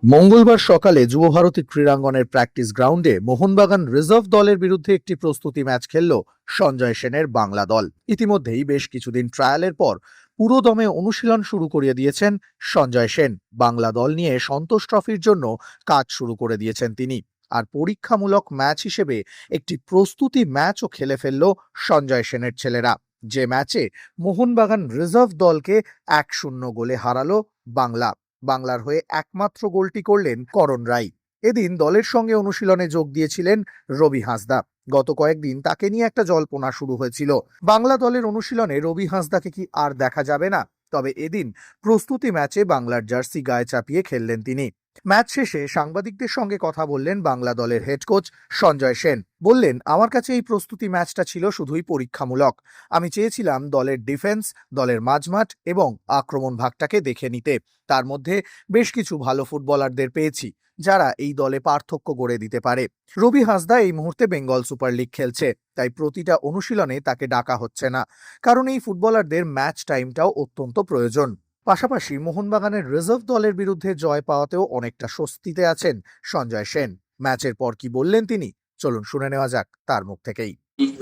মঙ্গলবার সকালে যুবভারতী ক্রীড়াঙ্গনের প্র্যাকটিস গ্রাউন্ডে মোহনবাগান রিজার্ভ দলের বিরুদ্ধে একটি প্রস্তুতি ম্যাচ খেলল সঞ্জয় সেনের বাংলা দল। ইতিমধ্যেই বেশ কিছুদিন ট্রায়ালের পর পুরোদমে অনুশীলন শুরু করিয়ে দিয়েছেন সঞ্জয় সেন। বাংলা দল নিয়ে সন্তোষ ট্রফির জন্য কাজ শুরু করে দিয়েছেন তিনি। আর পরীক্ষামূলক ম্যাচ হিসেবে একটি প্রস্তুতি ম্যাচও খেলে ফেলল সঞ্জয় সেনের ছেলেরা, যে ম্যাচে মোহনবাগান রিজার্ভ দলকে 1-0 গোলে হারালো বাংলা। বাংলার হয়ে একমাত্র গোলটি করলেন করণ রাই। এদিন দলের সঙ্গে অনুশীলনে যোগ দিয়েছিলেন রবি হাঁসদা। গত কয়েকদিন তাকে নিয়ে একটা জল্পনা শুরু হয়েছিল। বাংলা দলের অনুশীলনে রবি হাঁসদাকে কি আর দেখা যাবে না? তবে এদিন প্রস্তুতি ম্যাচে বাংলার জার্সি গায়ে চাপিয়ে খেললেন তিনি। ম্যাচ শেষে সাংবাদিকদের সঙ্গে কথা বললেন বাংলা দলের হেড কোচ সঞ্জয় সেন। বললেন, আমার কাছে এই প্রস্তুতি ম্যাচটা ছিল শুধুই পরীক্ষামূলক। আমি চেয়েছিলাম দলের ডিফেন্স, দলের মাঝমাঠ এবং আক্রমণ ভাগটাকে দেখে নিতে। তার মধ্যে বেশ কিছু ভালো ফুটবলারদের পেয়েছি যারা এই দলে পার্থক্য গড়ে দিতে পারে। রবি হাঁসদা এই মুহূর্তে বেঙ্গল সুপার লিগ খেলছে, তাই প্রতিটা অনুশীলনে তাকে ডাকা হচ্ছে না, কারণ এই ফুটবলারদের ম্যাচ টাইমটাও অত্যন্ত প্রয়োজন। পাশাপাশি মোহনবাগানের রিজার্ভ দলের বিরুদ্ধে জয় পাওয়াতেও অনেকটা স্বস্তিতে আছেন সঞ্জয় সেন। ম্যাচের পর কি বললেন তিনি, চলুন শুনে নেওয়া যাক তার মুখ থেকেই।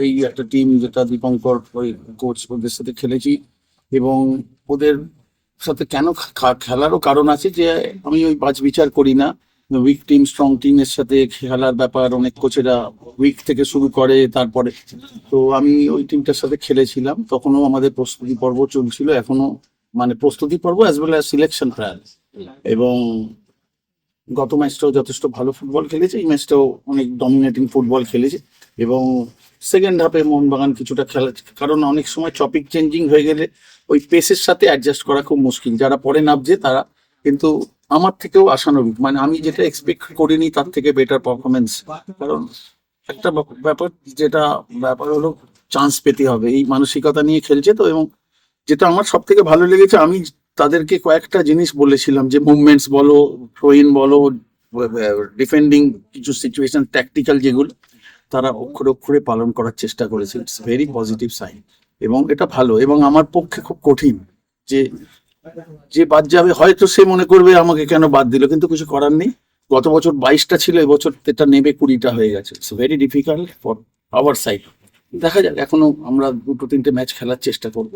এই একটা টিম যেটা দীপঙ্কর ওই কোচ ওদের সাথে খেলেছি, এবং ওদের সাথে কেন খেলারও কারণ আছে যে আমি ওই বাজ বিচার করি না। উইক টিম স্ট্রং টিমের সাথে খেলার ব্যাপার অনেক কোচেরা উইক থেকে শুরু করে। তারপরে তো আমি ওই টিমটার সাথে খেলেছিলাম, তখনও আমাদের প্রস্তুতি পর্ব চলছিল, এখনো মানে প্রস্তুতি পর্ব as well as selection trial. এবং গত ম্যাচটাও যথেষ্ট ভালো ফুটবল খেলেছে, এই ম্যাচটাও অনেক ডমিনেটিং ফুটবল খেলেছে। এবং সেকেন্ড হাফে মোহনবাগান কিছুটা খেলা, কারণ অনেক সময় টপিক চেঞ্জিং হয়ে গেলে ওই পেসের সাথে অ্যাডজাস্ট করা খুব মুশকিল। যারা পরে নামছে তারা কিন্তু আমার থেকেও আশানুরূপ, মানে আমি যেটা এক্সপেক্ট করিনি তার থেকে বেটার পারফরমেন্স। কারণ একটা ব্যাপার হলো চান্স পেতে হবে, এই মানসিকতা নিয়ে খেলছে তো। এবং যেটা আমার সব থেকে ভালো লেগেছে, আমি তাদেরকে কয়েকটা জিনিস বলেছিলাম যে মুভমেন্টস বলো, থ্রোইন বলো, ডিফেন্ডিং কিছু সিচুয়েশন, ট্যাকটিক্যাল যেগুলো তারা অক্ষরে অক্ষরে পালন করার চেষ্টা করেছে। ইটস ভেরি পজিটিভ সাইন এবং এটা ভালো। এবং আমার পক্ষে খুব কঠিন যে যে বাদ যাবে হয়তো সে মনে করবে আমাকে কেন বাদ দিল, কিন্তু কিছু করার নেই। গত বছর 22টা ছিল, এবছর এটা নেবে 20টা হয়ে গেছে। It's very difficult for our side. দেখা যাক, এখনো আমরা 2-3টে ম্যাচ খেলার চেষ্টা করব।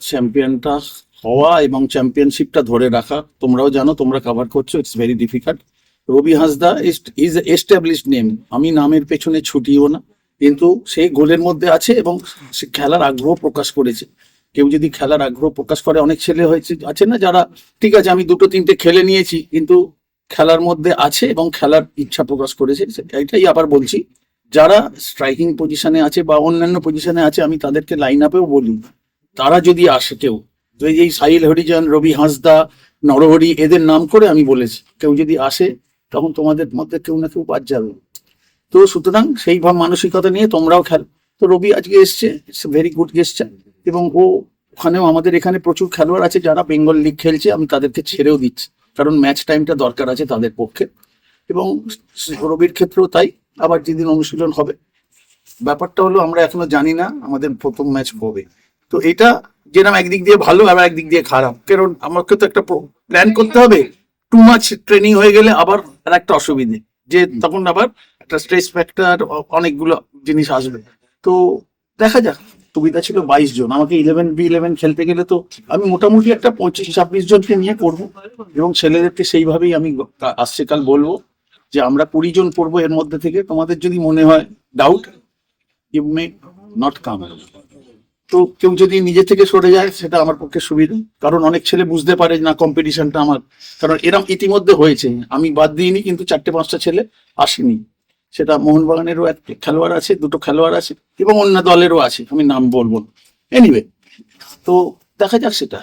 চ্যাম্পিয়নটা হওয়া এবং চ্যাম্পিয়নশিপটা ধরে রাখা, তোমরাও জানো, তোমরা কভার করছো, it's very difficult. Rabi Hansda is established name, আমি নামের পেছনে ছুটিও না, কিন্তু সে গোলের মধ্যে আছে এবং সে খেলার আগ্রহ প্রকাশ করেছে। কেউ যদি খেলার আগ্রহ প্রকাশ করে, অনেক ছেলে হয়েছে আছে না যারা ঠিক আছে আমি 2-3টে খেলে নিয়েছি কিন্তু খেলার মধ্যে আছে এবং খেলার ইচ্ছা প্রকাশ করেছে। এটাই আবার বলছি, যারা স্ট্রাইকিং পজিশনে আছে বা অন্যান্য পজিশনে আছে, আমি তাদেরকে লাইন আপেও বলি, তারা যদি আসে কেউ, তো এই সাহিল হরিজন, রবি হাঁসদা, নরহরি, এদের নাম করে আমি বলেছি, কেউ যদি আসে তখন তোমাদের মধ্যে কেউ না কেউ বাদ যাবে। তো সুতরাং সেই ভাব মানসিকতা নিয়ে তোমরাও খেলো। তো রবি আজকে এসছে, ইটস ভেরি গুড গেস্টার। এবং ওখানেও আমাদের এখানে প্রচুর খেলোয়াড় আছে যারা বেঙ্গল লিগ খেলছে, আমি তাদেরকে ছেড়েও দিচ্ছি, কারণ ম্যাচ টাইমটা দরকার আছে তাদের পক্ষে। এবং রবির ক্ষেত্রেও তাই। আবার যেদিন অনুশীলন হবে, ব্যাপারটা হলো আমরা এখনো জানি না আমাদের প্রথম ম্যাচ হবে। তো এটা যেরকম একদিক দিয়ে ভালো আবার একদিক দিয়ে খারাপ, কারণ আমাকে তো একটা প্ল্যান করতে হবে। টু মাচ ট্রেনিং হয়ে গেলে আবার আর একটা অসুবিধে, যে তখন আবার একটা স্ট্রেস ফ্যাক্টর, অনেকগুলো জিনিস আসবে। তো দেখা যাক। সুবিধা ছিল 22 জন, আমাকে 11v11 খেলতে গেলে তো আমি মোটামুটি একটা 25-26 জনকে নিয়ে করবো। এবং ছেলেদেরকে সেইভাবেই আমি আসছে কাল বলবো যে আমরা 20 জন করবো। এর মধ্যে থেকে তোমাদের যদি মনে হয় doubt, you may not come. তো কেউ যদি নিজে থেকে সরে যায় সেটা আমার পক্ষে সুবিধা, কারণ অনেক ছেলে বুঝতে পারে না কম্পিটিশনটা আমার, কারণ এরম ইতিমধ্যে হয়েছে, আমি বাদ দিইনি কিন্তু 4-5টা ছেলে আসেনি। সেটা মোহনবাগানেরও এক খেলোয়াড় আছে, 2টো খেলোয়াড় আছে এবং অন্য দলেরও আছে, আমি নাম বলবো। এনিওয়ে, তো দেখা যাক সেটা।